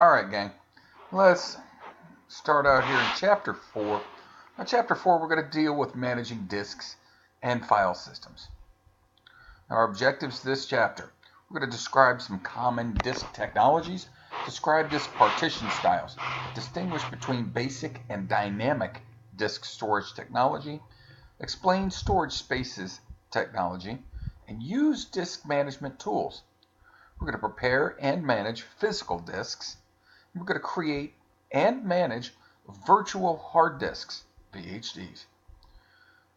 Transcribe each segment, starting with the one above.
Alright, gang, let's start out here in Chapter 4. In Chapter 4, we're going to deal with managing disks and file systems. Our objectives this chapter: we're going to describe some common disk technologies, describe disk partition styles, distinguish between basic and dynamic disk storage technology, explain storage spaces technology, and use disk management tools. We're going to prepare and manage physical disks. We're going to create and manage virtual hard disks, VHDs.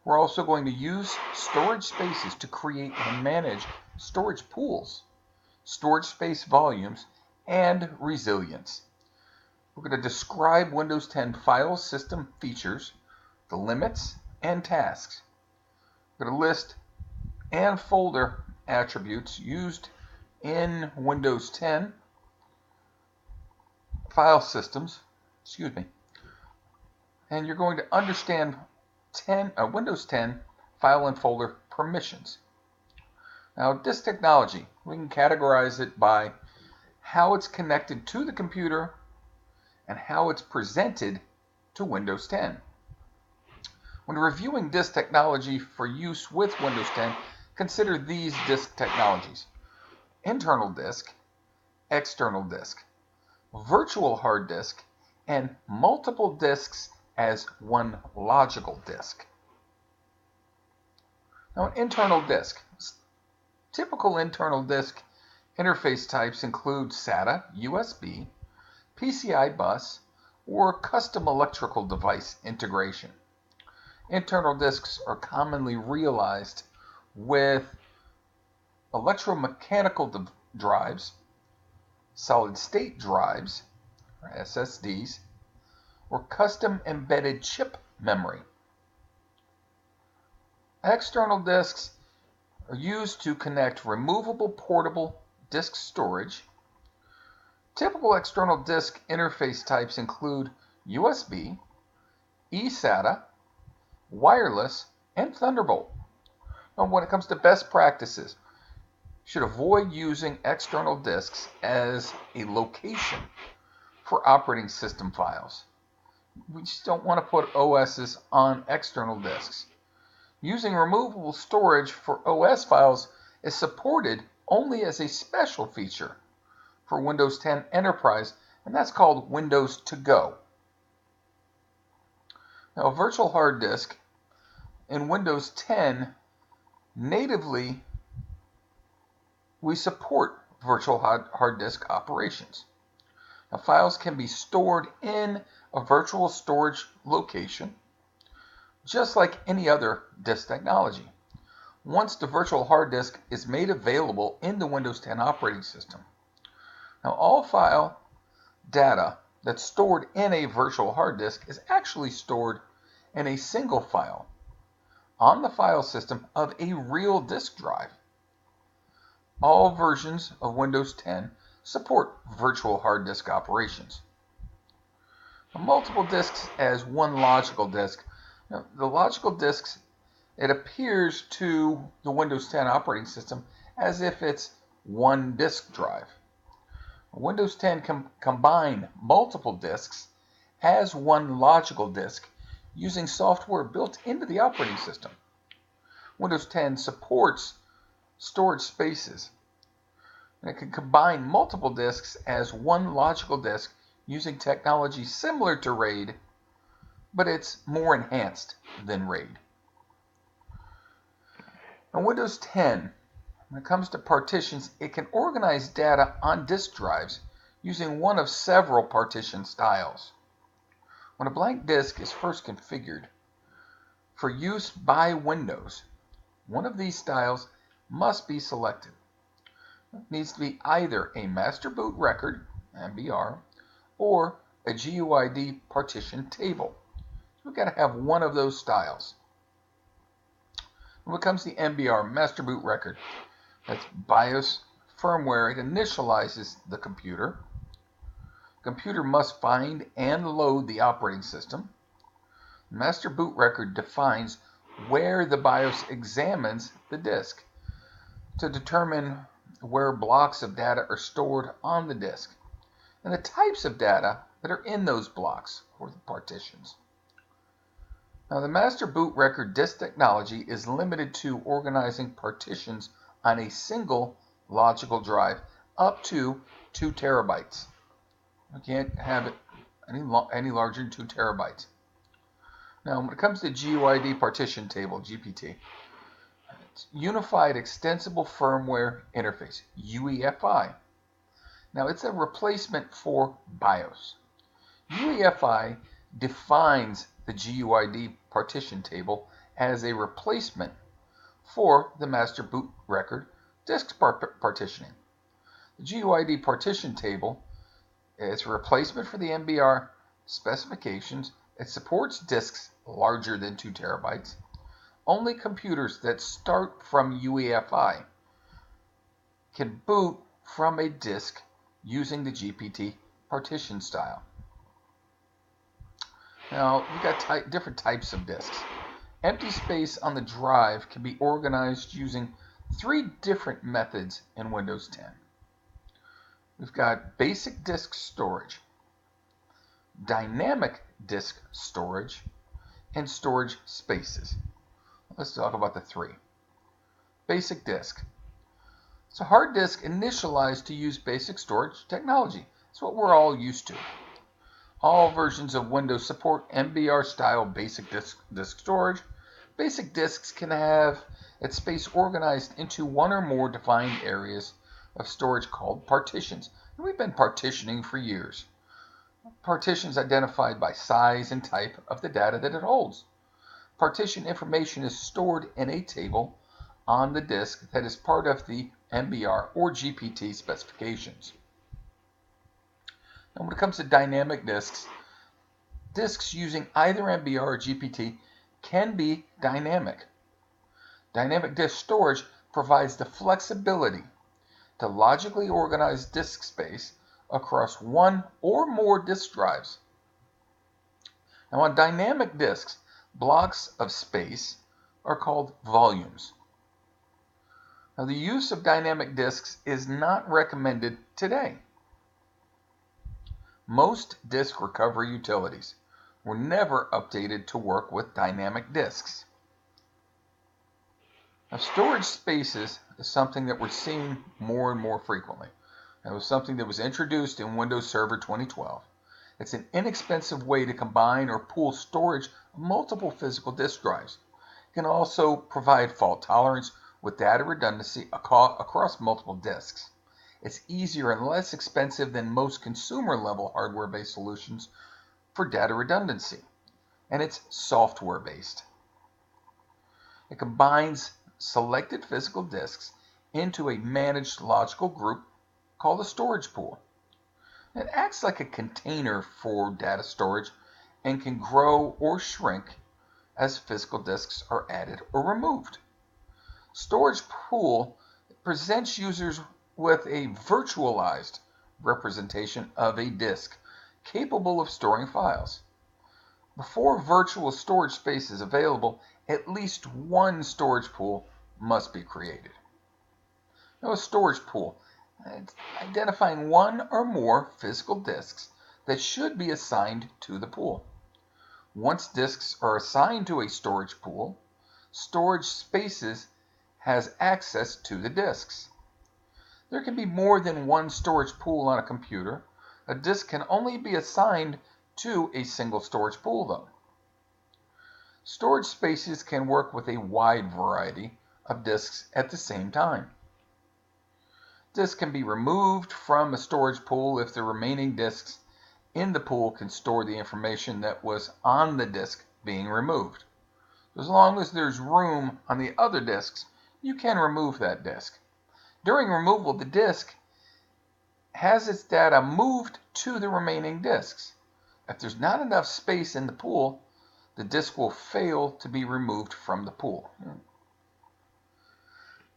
We're also going to use storage spaces to create and manage storage pools, storage space volumes, and resilience. We're going to describe Windows 10 file system features, the limits, and tasks. We're going to list and folder attributes used in Windows 10 file systems, and you're going to understand Windows 10 file and folder permissions. Now, disk technology, we can categorize it by how it's connected to the computer and how it's presented to Windows 10. When reviewing disk technology for use with Windows 10, consider these disk technologies: internal disk, external disk, virtual hard disk, and multiple disks as one logical disk. Now, an internal disk. Typical internal disk interface types include SATA, USB, PCI bus, or custom electrical device integration. Internal disks are commonly realized with electromechanical drives, solid-state drives, or SSDs, or custom embedded chip memory. External disks are used to connect removable portable disk storage. Typical external disk interface types include USB, eSATA, wireless, and Thunderbolt. Now, when it comes to best practices, you should avoid using external disks as a location for operating system files. We just don't want to put OSs on external disks. Using removable storage for OS files is supported only as a special feature for Windows 10 Enterprise, and that's called Windows To Go. Now, a virtual hard disk in Windows 10, natively, we support virtual hard disk operations. Now, files can be stored in a virtual storage location, just like any other disk technology, once the virtual hard disk is made available in the Windows 10 operating system. Now, all file data that's stored in a virtual hard disk is actually stored in a single file on the file system of a real disk drive. All versions of Windows 10 support virtual hard disk operations. Now, multiple disks as one logical disk. Now, the logical disks, it appears to the Windows 10 operating system as if it's one disk drive. Windows 10 can combine multiple disks as one logical disk using software built into the operating system. Windows 10 supports storage spaces, and it can combine multiple disks as one logical disk using technology similar to RAID, but it's more enhanced than RAID. Now, Windows 10, when it comes to partitions, it can organize data on disk drives using one of several partition styles. When a blank disk is first configured for use by Windows, one of these styles must be selected. It needs to be either a master boot record, MBR, or a GUID partition table. We've got to have one of those styles. When it comes to the MBR, master boot record, that's BIOS firmware. It initializes the computer. The computer must find and load the operating system. The master boot record defines where the BIOS examines the disk to determine where blocks of data are stored on the disk. and the types of data that are in those blocks or the partitions. Now, the master boot record disk technology is limited to organizing partitions on a single logical drive up to 2 terabytes. You can't have it any larger than 2 terabytes. Now, when it comes to GUID partition table, GPT, it's Unified Extensible Firmware Interface, UEFI. Now, it's a replacement for BIOS. UEFI defines the GUID partition table as a replacement for the master boot record disk partitioning. The GUID partition table is a replacement for the MBR specifications. It supports disks larger than 2 terabytes. Only computers that start from UEFI can boot from a disk using the GPT partition style. Now, we've got different types of disks. Empty space on the drive can be organized using 3 different methods in Windows 10. We've got basic disk storage, dynamic disk storage, and storage spaces. Let's talk about the 3. Basic disk. It's a hard disk initialized to use basic storage technology. It's what we're all used to. All versions of Windows support MBR-style basic disk storage. Basic disks can have its space organized into 1 or more defined areas of storage called partitions. And we've been partitioning for years. Partitions identified by size and type of the data that it holds. Partition information is stored in a table on the disk that is part of the MBR or GPT specifications. Now, when it comes to dynamic disks, disks using either MBR or GPT can be dynamic. Dynamic disk storage provides the flexibility to logically organize disk space across 1 or more disk drives. Now, on dynamic disks, blocks of space are called volumes. Now, the use of dynamic disks is not recommended today. Most disk recovery utilities were never updated to work with dynamic disks. Now, storage spaces is something that we're seeing more and more frequently. It was something that was introduced in Windows Server 2012. It's an inexpensive way to combine or pool storage of multiple physical disk drives. It can also provide fault tolerance with data redundancy across multiple disks. It's easier and less expensive than most consumer-level hardware-based solutions for data redundancy, and it's software-based. It combines selected physical disks into a managed logical group called a storage pool. It acts like a container for data storage and can grow or shrink as physical disks are added or removed. Storage pool presents users with a virtualized representation of a disk capable of storing files. Before virtual storage space is available, at least one storage pool must be created. Now, a storage pool, it's identifying 1 or more physical disks that should be assigned to the pool. Once disks are assigned to a storage pool, storage spaces has access to the disks. There can be more than one storage pool on a computer. A disk can only be assigned to a single storage pool, though. Storage spaces can work with a wide variety of disks at the same time. Disks can be removed from a storage pool if the remaining disks in the pool can store the information that was on the disk being removed. As long as there's room on the other disks, you can remove that disk. During removal, the disk has its data moved to the remaining disks. If there's not enough space in the pool, the disk will fail to be removed from the pool.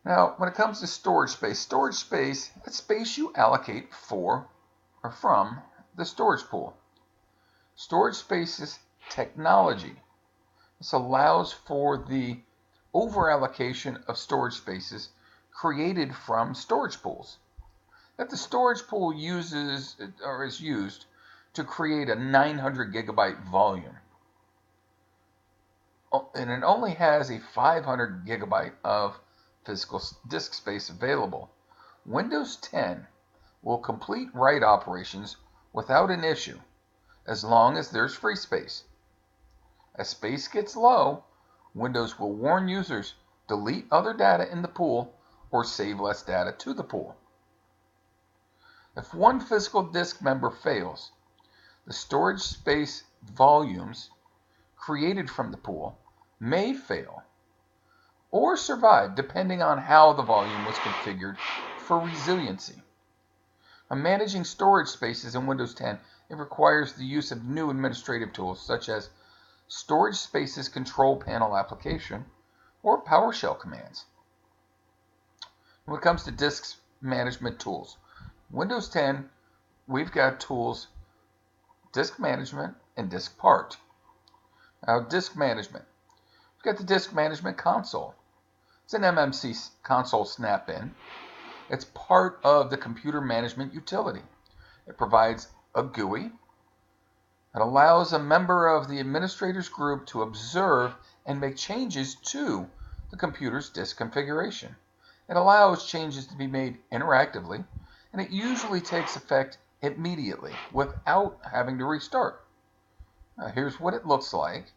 Now, when it comes to storage space is space you allocate for or from the storage pool. Storage spaces technology. This allows for the over-allocation of storage spaces created from storage pools. that the storage pool uses or is used to create a 900 gigabyte volume, and it only has a 500 gigabyte of physical disk space available, Windows 10 will complete write operations without an issue as long as there's free space. As space gets low, Windows will warn users delete other data in the pool or save less data to the pool. If one physical disk member fails, the storage space volumes created from the pool may fail or survive depending on how the volume was configured for resiliency. Now, managing storage spaces in Windows 10, it requires the use of new administrative tools such as Storage Spaces Control Panel Application or PowerShell commands. When it comes to disk management tools, Windows 10, we've got tools Disk Management and DiskPart. Now, disk management. We've got the Disk Management Console. It's an MMC console snap-in. It's part of the computer management utility. It provides a GUI. It allows a member of the administrators group to observe and make changes to the computer's disk configuration. It allows changes to be made interactively, and it usually takes effect immediately without having to restart. Now, here's what it looks like.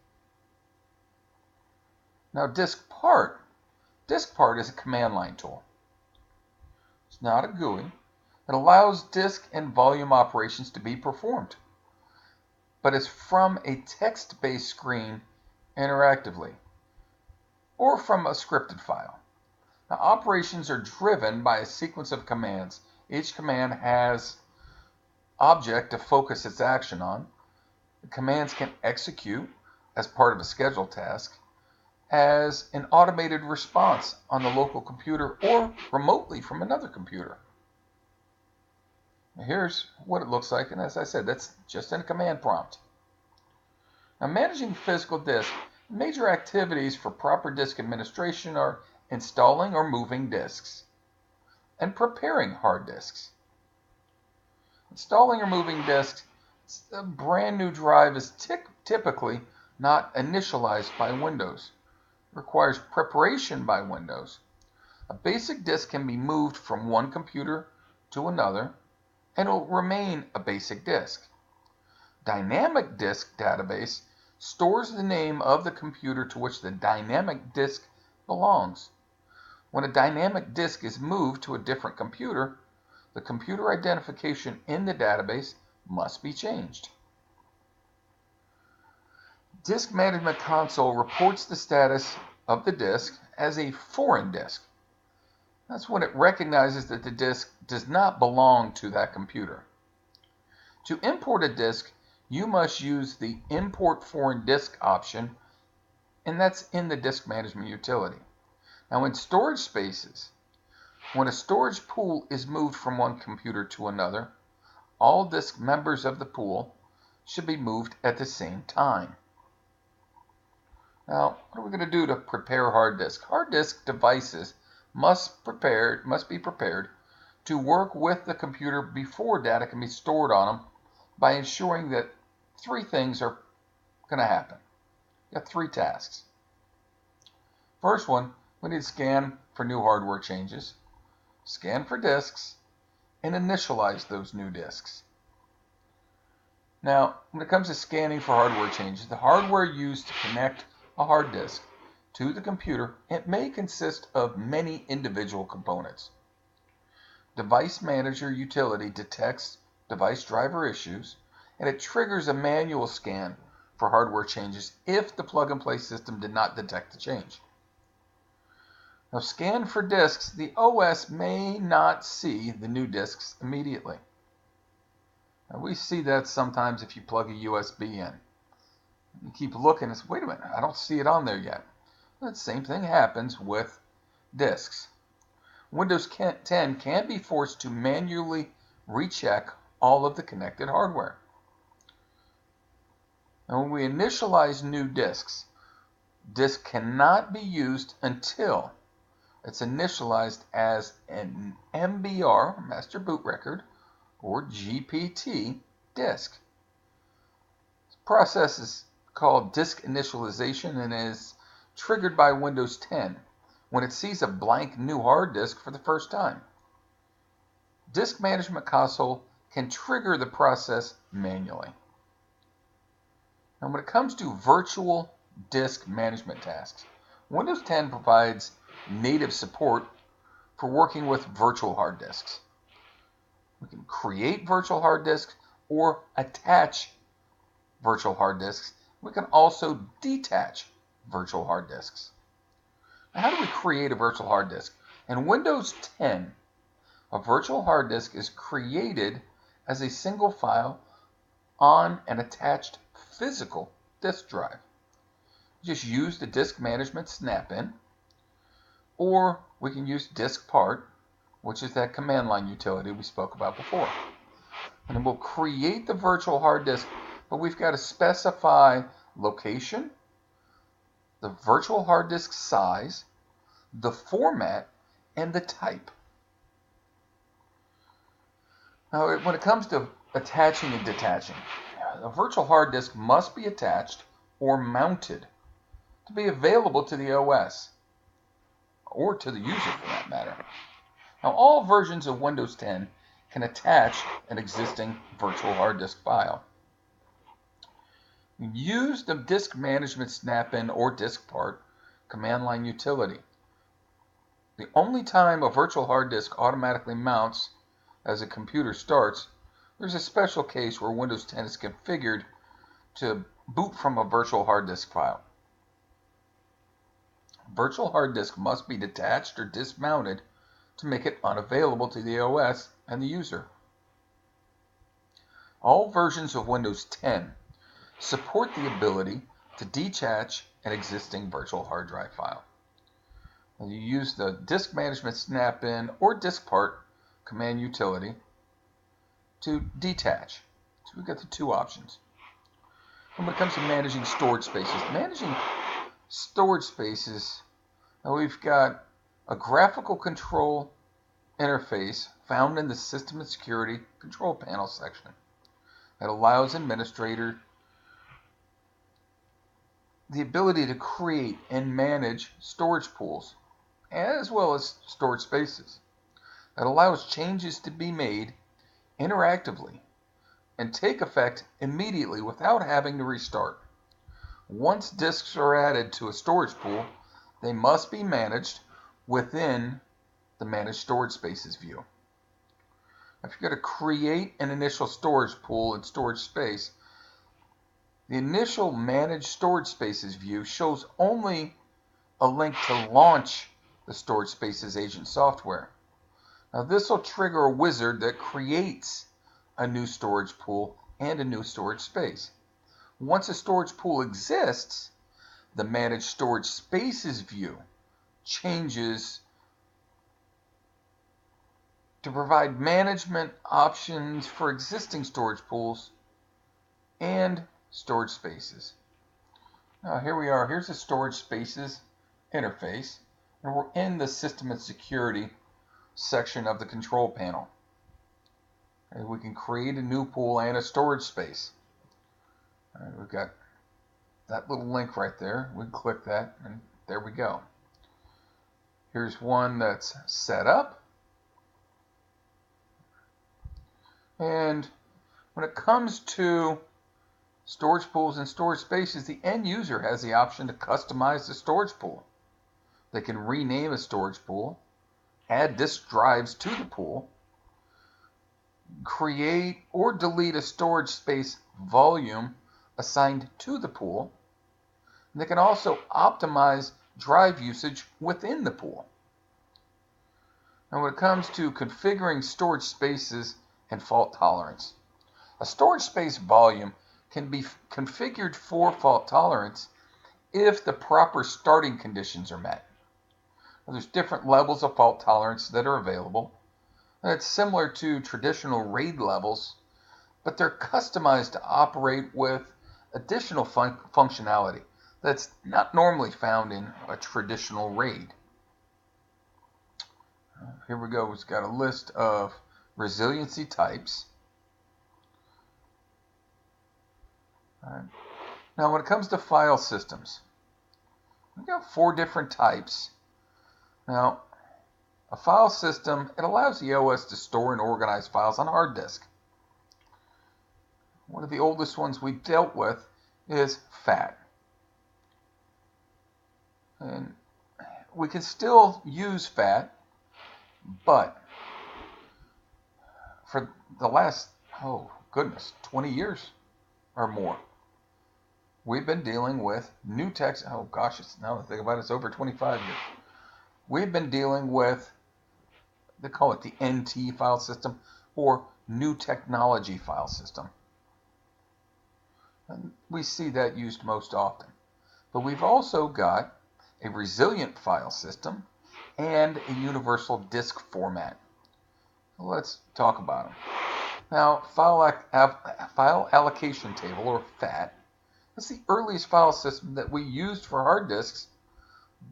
Now, DiskPart. DiskPart is a command line tool. It's not a GUI. It allows disk and volume operations to be performed, but it's from a text-based screen interactively or from a scripted file. Now, operations are driven by a sequence of commands. Each command has object to focus its action on. The commands can execute as part of a scheduled task, as an automated response on the local computer or remotely from another computer. Now, here's what it looks like, and as I said, that's just in a command prompt. Now, managing physical disk, major activities for proper disk administration are installing or moving disks and preparing hard disks. Installing or moving disks, a brand new drive is typically not initialized by Windows. It requires preparation by Windows. A basic disk can be moved from one computer to another and will remain a basic disk. Dynamic disk database stores the name of the computer to which the dynamic disk belongs. When a dynamic disk is moved to a different computer, the computer identification in the database must be changed. Disk Management Console reports the status of the disk as a foreign disk. That's when it recognizes that the disk does not belong to that computer. To import a disk, you must use the Import Foreign Disk option, and that's in the Disk Management utility. Now, in storage spaces, when a storage pool is moved from one computer to another, all disk members of the pool should be moved at the same time. Now, what are we going to do to prepare hard disk? Hard disk devices must be prepared to work with the computer before data can be stored on them by ensuring that three things are going to happen. You got three tasks. First one, we need to scan for new hardware changes, scan for disks, and initialize those new disks. Now, when it comes to scanning for hardware changes, the hardware used to connect a hard disk to the computer, it may consist of many individual components. Device Manager utility detects device driver issues, and it triggers a manual scan for hardware changes if the plug-and-play system did not detect the change. Now, scan for disks, the OS may not see the new disks immediately. Now, we see that sometimes if you plug a USB in. You keep looking and say, wait a minute, I don't see it on there yet. The same thing happens with disks. Windows 10 can be forced to manually recheck all of the connected hardware. Now, when we initialize new disks, disk cannot be used until it's initialized as an MBR, Master Boot Record, or GPT disk. This process is called disk initialization and is triggered by Windows 10 when it sees a blank new hard disk for the first time. Disk Management Console can trigger the process manually. Now, when it comes to virtual disk management tasks, Windows 10 provides native support for working with virtual hard disks. We can create virtual hard disks or attach virtual hard disks. We can also detach virtual hard disks. Now, how do we create a virtual hard disk? In Windows 10, a virtual hard disk is created as a single file on an attached physical disk drive. Just use the disk management snap-in, or we can use DiskPart, which is that command line utility we spoke about before. And then we'll create the virtual hard disk, but we've got to specify location, the virtual hard disk size, the format, and the type. Now, when it comes to attaching and detaching, a virtual hard disk must be attached or mounted to be available to the OS, or to the user for that matter. Now, all versions of Windows 10 can attach an existing virtual hard disk file. Use the disk management snap-in or DiskPart command line utility. The only time a virtual hard disk automatically mounts as a computer starts, there's a special case where Windows 10 is configured to boot from a virtual hard disk file. Virtual hard disk must be detached or dismounted to make it unavailable to the OS and the user. All versions of Windows 10 support the ability to detach an existing virtual hard drive file. And you use the disk management snap-in or DiskPart command utility to detach. So we've got the two options. And when it comes to managing storage spaces, now we've got a graphical control interface found in the System and Security Control Panel section that allows administrator the ability to create and manage storage pools as well as storage spaces. That allows changes to be made interactively and take effect immediately without having to restart. Once disks are added to a storage pool, they must be managed within the Manage Storage Spaces view. If you're going to create an initial storage pool and storage space, the initial Manage Storage Spaces view shows only a link to launch the Storage Spaces agent software. Now, this will trigger a wizard that creates a new storage pool and a new storage space. Once a storage pool exists, the Manage Storage Spaces view changes to provide management options for existing storage pools and storage spaces. Now, here we are. Here's the Storage Spaces interface, and we're in the System and Security section of the control panel. And we can create a new pool and a storage space. We've got that little link right there. We can click that, and there we go. Here's one that's set up. And when it comes to storage pools and storage spaces, the end user has the option to customize the storage pool. They can rename a storage pool, add disk drives to the pool, create or delete a storage space volume assigned to the pool. And they can also optimize drive usage within the pool. Now, when it comes to configuring storage spaces and fault tolerance, a storage space volume can be configured for fault tolerance if the proper starting conditions are met. Now, there's different levels of fault tolerance that are available, and it's similar to traditional RAID levels, but they're customized to operate with additional functionality that's not normally found in a traditional RAID. Here we go. It's got a list of resiliency types. All right. Now, when it comes to file systems, we've got 4 different types. Now, a file system, it allows the OS to store and organize files on a hard disk. One of the oldest ones we dealt with is FAT. And we can still use FAT, but for the last, 20 years or more, we've been dealing with new text. Oh gosh, now that I think about it, it's over 25 years. We've been dealing with, they call it the NT file system, or new technology file system. And we see that used most often. But we've also got a resilient file system and a universal disk format. Let's talk about them. Now, file allocation table, or FAT, is the earliest file system that we used for hard disks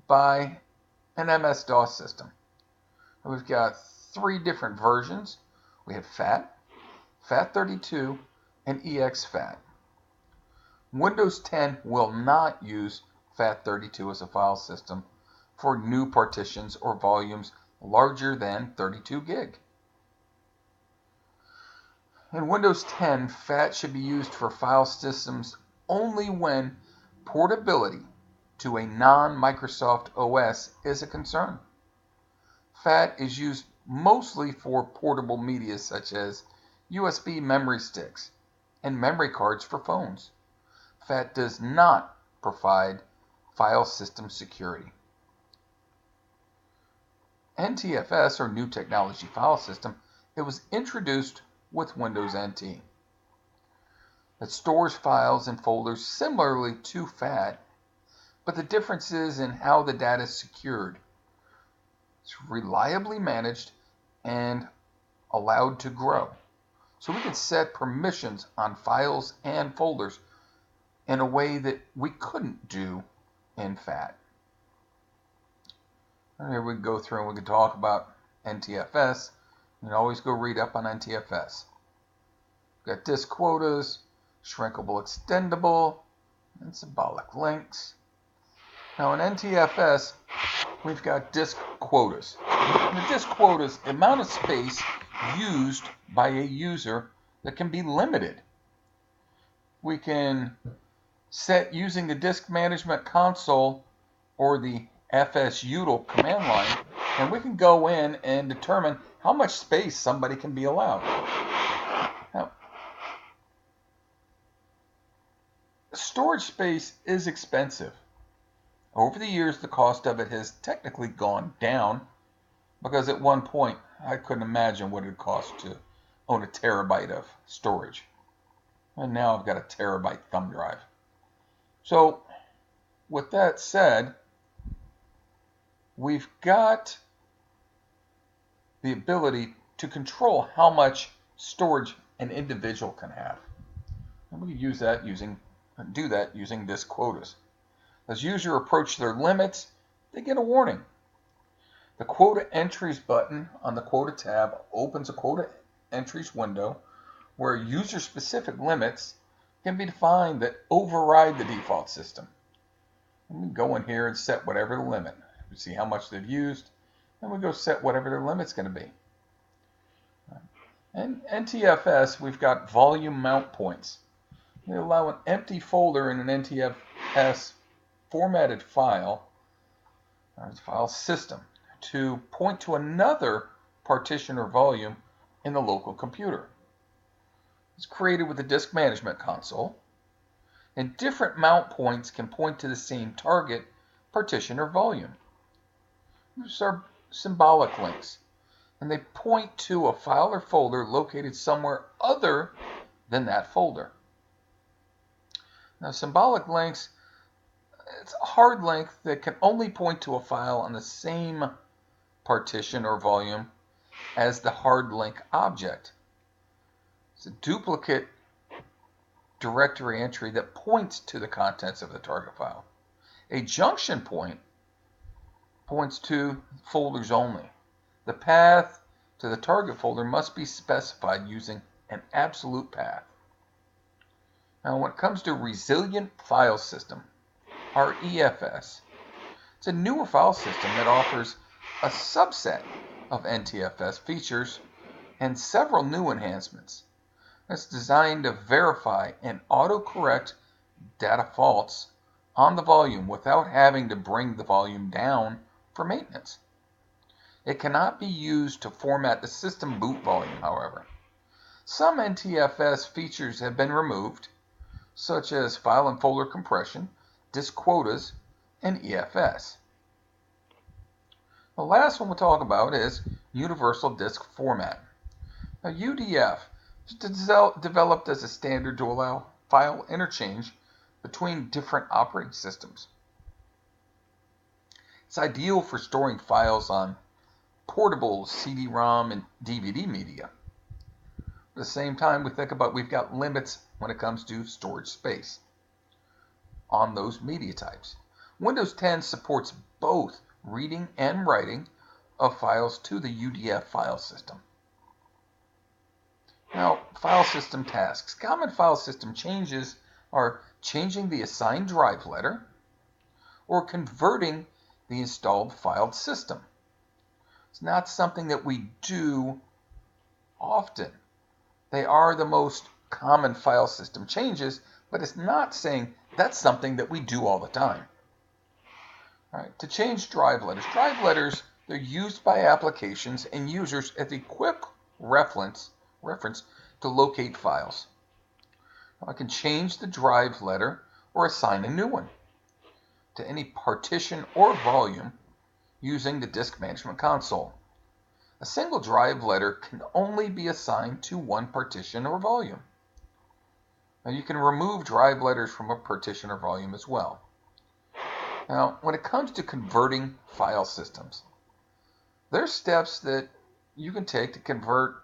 by an MS-DOS system. And we've got 3 different versions. We have FAT, FAT32, and EXFAT. Windows 10 will not use FAT32 as a file system for new partitions or volumes larger than 32 gig. In Windows 10, FAT should be used for file systems only when portability to a non-Microsoft OS is a concern. FAT is used mostly for portable media such as USB memory sticks and memory cards for phones. FAT does not provide file system security. NTFS, or New Technology File System, it was introduced with Windows NT. It stores files and folders similarly to FAT, but the difference is in how the data is secured. It's reliably managed and allowed to grow. So we can set permissions on files and folders in a way that we couldn't do in FAT. And here we go through and we can talk about NTFS. You can always go read up on NTFS. We've got disk quotas, shrinkable extendable, and symbolic links. Now in NTFS, we've got disk quotas. And the disk quotas, the amount of space used by a user that can be limited. We can set using the disk management console or the FSUtil command line, and we can go in and determine how much space somebody can be allowed. Now, storage space is expensive. Over the years, the cost of it has technically gone down, because at one point, I couldn't imagine what it would cost to own a terabyte of storage. And now I've got a terabyte thumb drive. So, with that said, we've got the ability to control how much storage an individual can have. And we can do that using disk quotas. As users approach their limits, they get a warning. The Quota Entries button on the Quota tab opens a Quota Entries window where user-specific limits can be defined that override the default system. And we go in here and set whatever the limit. We see how much they've used, and we go set whatever their limit's going to be. And NTFS, we've got volume mount points. We allow an empty folder in an NTFS formatted file, or file system, to point to another partition or volume in the local computer. It's created with the disk management console, and different mount points can point to the same target, partition, or volume. These are symbolic links, and they point to a file or folder located somewhere other than that folder. Now, symbolic links, it's a hard link that can only point to a file on the same partition or volume as the hard link object. It's a duplicate directory entry that points to the contents of the target file. A junction point points to folders only. The path to the target folder must be specified using an absolute path. Now, when it comes to Resilient File System, REFS, it's a newer file system that offers a subset of NTFS features and several new enhancements. It's designed to verify and autocorrect data faults on the volume without having to bring the volume down for maintenance. It cannot be used to format the system boot volume, however. Some NTFS features have been removed, such as file and folder compression, disk quotas, and EFS. The last one we'll talk about is Universal Disk Format. Now, UDF is developed as a standard to allow file interchange between different operating systems. It's ideal for storing files on portable CD-ROM and DVD media. At the same time, we've got limits when it comes to storage space on those media types. Windows 10 supports both reading and writing of files to the UDF file system. Now, file system tasks. Common file system changes are changing the assigned drive letter or converting the installed file system. It's not something that we do often. They are the most common file system changes, but it's not saying that's something that we do all the time. All right, to change drive letters, they're used by applications and users as a quick reference to locate files. Now, I can change the drive letter or assign a new one to any partition or volume using the Disk Management Console. A single drive letter can only be assigned to one partition or volume. Now, you can remove drive letters from a partition or volume as well. Now, when it comes to converting file systems, there are steps that you can take to convert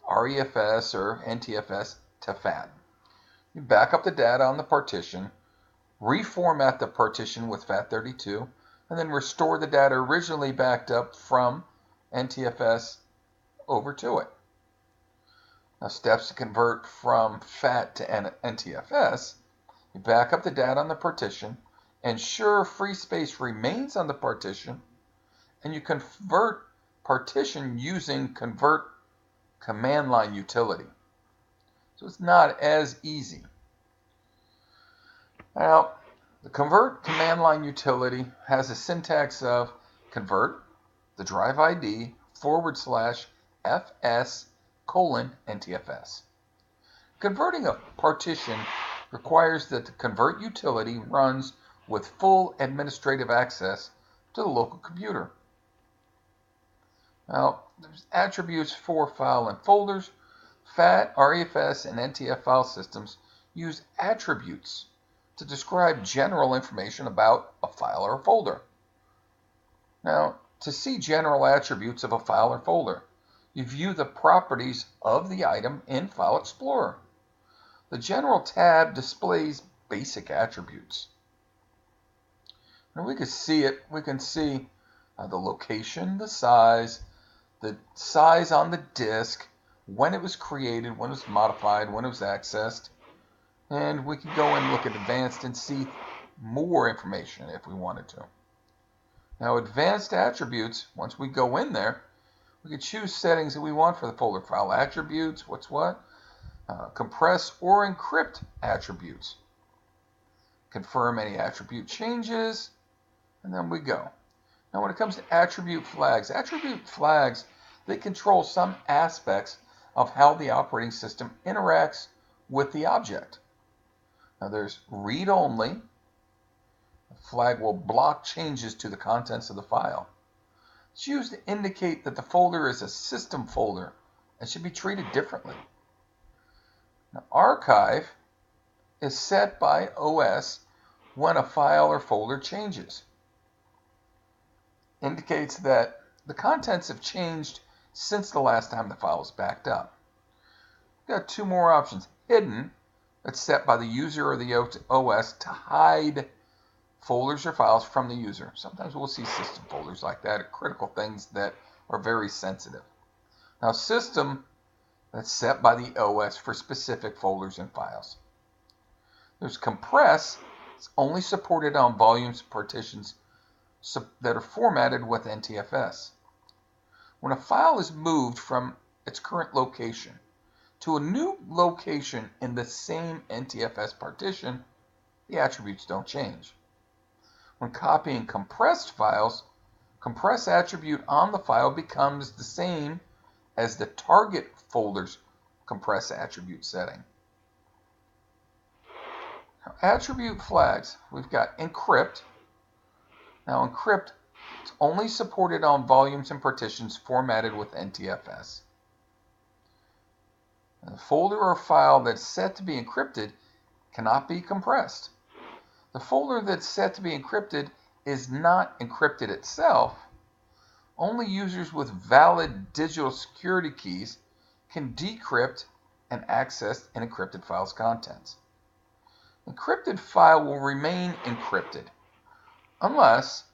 REFS or NTFS to FAT. You back up the data on the partition, reformat the partition with FAT32, and then restore the data originally backed up from NTFS over to it. Now, steps to convert from FAT to NTFS, you back up the data on the partition, ensure free space remains on the partition, and you convert partition using convert command line utility. So it's not as easy. Now, the convert command line utility has a syntax of convert the drive ID /FS:/NTFS. Converting a partition requires that the convert utility runs with full administrative access to the local computer. Now, there's attributes for file and folders. FAT, REFS, and NTF file systems use attributes to describe general information about a file or a folder. Now, to see general attributes of a file or folder, you view the properties of the item in File Explorer. The General tab displays basic attributes. Now we can see the location, the size on the disk, when it was created, when it was modified, when it was accessed, and we can go and look at advanced and see more information if we wanted to. Now, advanced attributes, once we go in there, we can choose settings that we want for the folder. File attributes, compress or encrypt attributes, confirm any attribute changes, and then we go. Now, when it comes to attribute flags, they control some aspects of how the operating system interacts with the object. Now, there's read only. The flag will block changes to the contents of the file. It's used to indicate that the folder is a system folder and should be treated differently. Now, archive is set by OS when a file or folder changes. Indicates that the contents have changed since the last time the file was backed up. We've got two more options. Hidden, that's set by the user or the OS to hide folders or files from the user. Sometimes we'll see system folders like that, or critical things that are very sensitive. Now, system, that's set by the OS for specific folders and files. There's compress, it's only supported on volumes and partitions that are formatted with NTFS. When a file is moved from its current location to a new location in the same NTFS partition, the attributes don't change. When copying compressed files, compress attribute on the file becomes the same as the target folder's compress attribute setting. Now, attribute flags, we've got encrypt. Now, encrypt is only supported on volumes and partitions formatted with NTFS. The folder or file that's set to be encrypted cannot be compressed. The folder that's set to be encrypted is not encrypted itself. Only users with valid digital security keys can decrypt and access an encrypted file's contents. Encrypted file will remain encrypted unless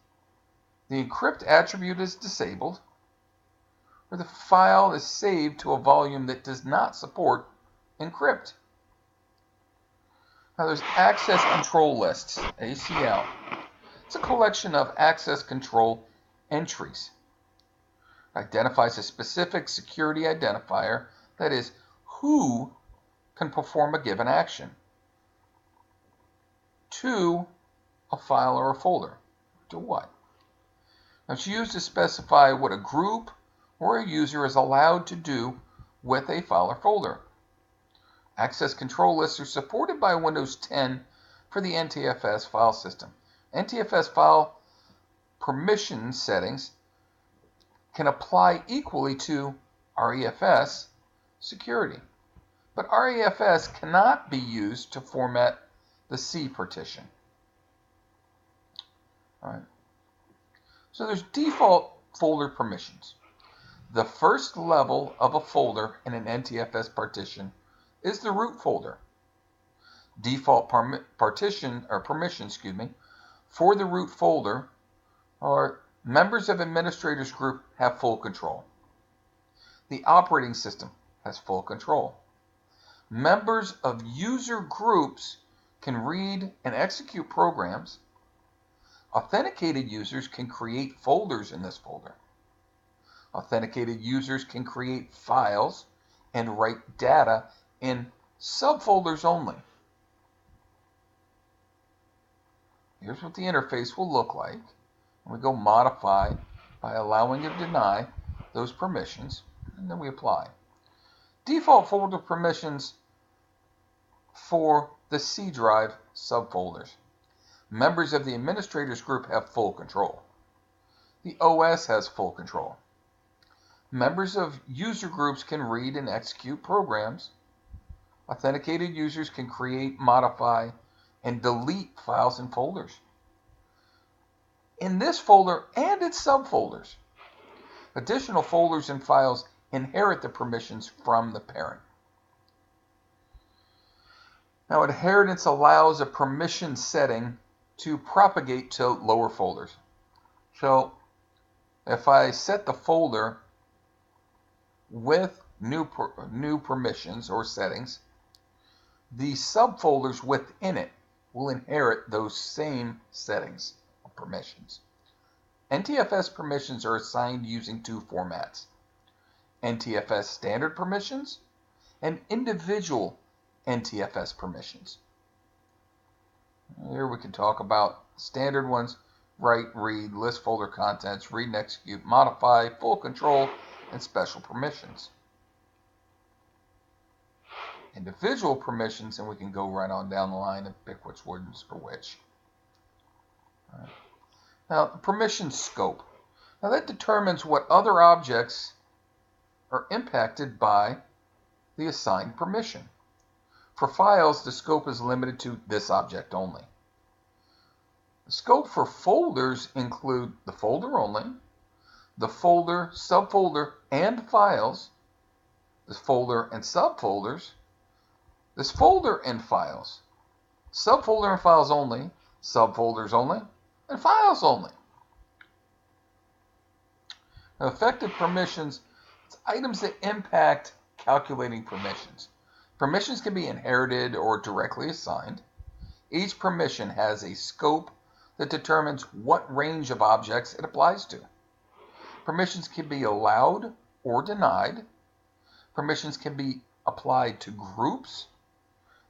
the encrypt attribute is disabled or the file is saved to a volume that does not support encrypt. Now there's access control lists, ACL. It's a collection of access control entries. It identifies a specific security identifier, that is, who can perform a given action to a file or a folder. To what? Now it's used to specify what a group or a user is allowed to do with a file or folder. Access control lists are supported by Windows 10 for the NTFS file system. NTFS file permission settings can apply equally to REFS security, but REFS cannot be used to format the C partition. All right. So there's default folder permissions. The first level of a folder in an NTFS partition is the root folder. Default permission for the root folder are members of administrators group have full control. The operating system has full control. Members of user groups can read and execute programs. Authenticated users can create folders in this folder. Authenticated users can create files and write data in subfolders only. Here's what the interface will look like. We go modify by allowing or deny those permissions, and then we apply. Default folder permissions for the C drive subfolders. Members of the administrators group have full control. The OS has full control. Members of user groups can read and execute programs. Authenticated users can create, modify, and delete files and folders in this folder and its subfolders. Additional folders and files inherit the permissions from the parent. Now, inheritance allows a permission setting to propagate to lower folders. So if I set the folder with new permissions or settings, the subfolders within it will inherit those same settings of permissions. NTFS permissions are assigned using two formats: NTFS standard permissions and individual NTFS permissions. Here we can talk about standard ones: write, read, list folder contents, read and execute, modify, full control, and special permissions. Individual permissions, and we can go right on down the line and pick which ones are which. All right. Now, the permission scope. Now, that determines what other objects are impacted by the assigned permission. For files, the scope is limited to this object only. The scope for folders include the folder only, the folder, subfolder, and files, the folder and subfolders, this folder and files, subfolder and files only, subfolders only, and files only. Effective permissions, it's items that impact calculating permissions. Permissions can be inherited or directly assigned. Each permission has a scope that determines what range of objects it applies to. Permissions can be allowed or denied. Permissions can be applied to groups,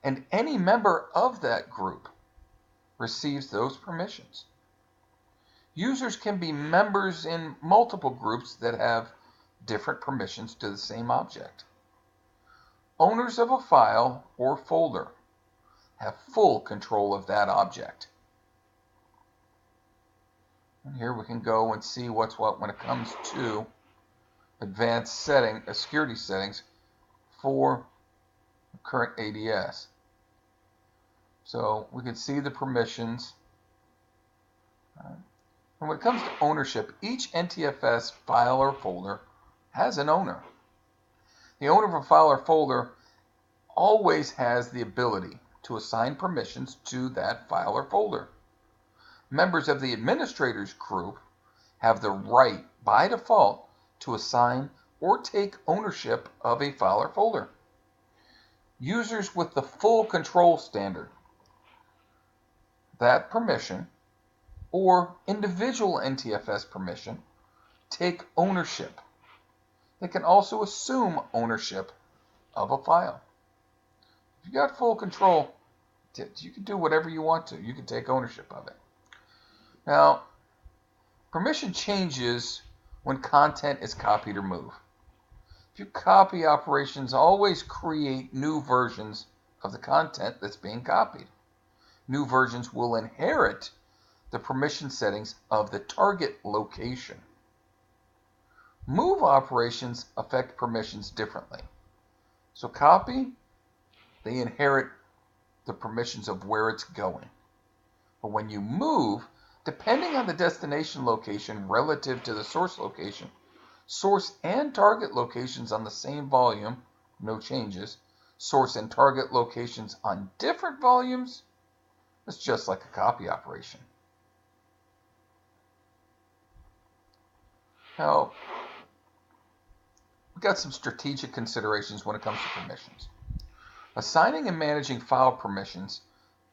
and any member of that group receives those permissions. Users can be members in multiple groups that have different permissions to the same object. Owners of a file or folder have full control of that object. And here we can go and see what's what when it comes to advanced security settings for current ADS. So we can see the permissions. And when it comes to ownership, each NTFS file or folder has an owner. The owner of a file or folder always has the ability to assign permissions to that file or folder. Members of the administrators group have the right, by default, to assign or take ownership of a file or folder. Users with the full control standard, that permission, or individual NTFS permission, take ownership. They can also assume ownership of a file. If you got full control, you can do whatever you want to. You can take ownership of it. Now, permission changes when content is copied or moved. If you copy operations, always create new versions of the content that's being copied. New versions will inherit the permission settings of the target location. Move operations affect permissions differently. So copy, they inherit the permissions of where it's going. But when you move, depending on the destination location relative to the source location, source and target locations on the same volume, no changes. Source and target locations on different volumes, it's just like a copy operation. Now, we've got some strategic considerations when it comes to permissions. Assigning and managing file permissions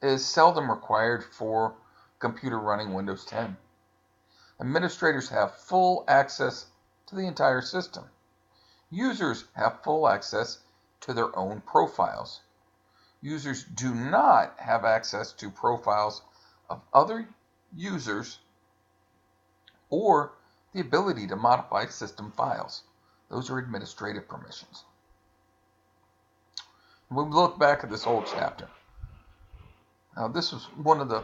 is seldom required for a computer running Windows 10. Administrators have full access to the entire system. Users have full access to their own profiles. Users do not have access to profiles of other users or the ability to modify system files. Those are administrative permissions. When we look back at this whole chapter, now this was one of the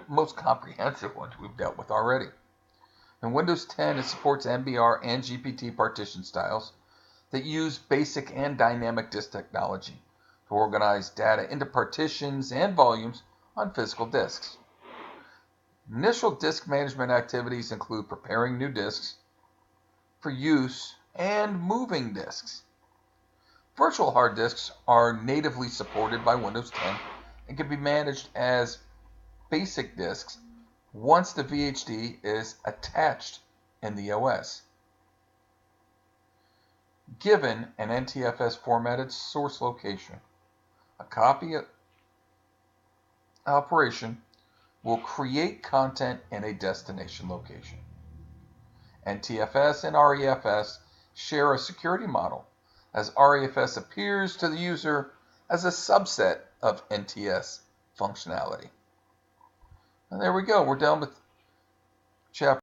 most comprehensive ones we've dealt with already. In Windows 10, it supports MBR and GPT partition styles that use basic and dynamic disk technology to organize data into partitions and volumes on physical disks. Initial disk management activities include preparing new disks for use and moving disks. Virtual hard disks are natively supported by Windows 10 and can be managed as basic disks once the VHD is attached in the OS. Given an NTFS formatted source location, a copy operation will create content in a destination location. NTFS and REFS share a security model, as REFS appears to the user as a subset of NTS functionality. And there we go. We're done with chapter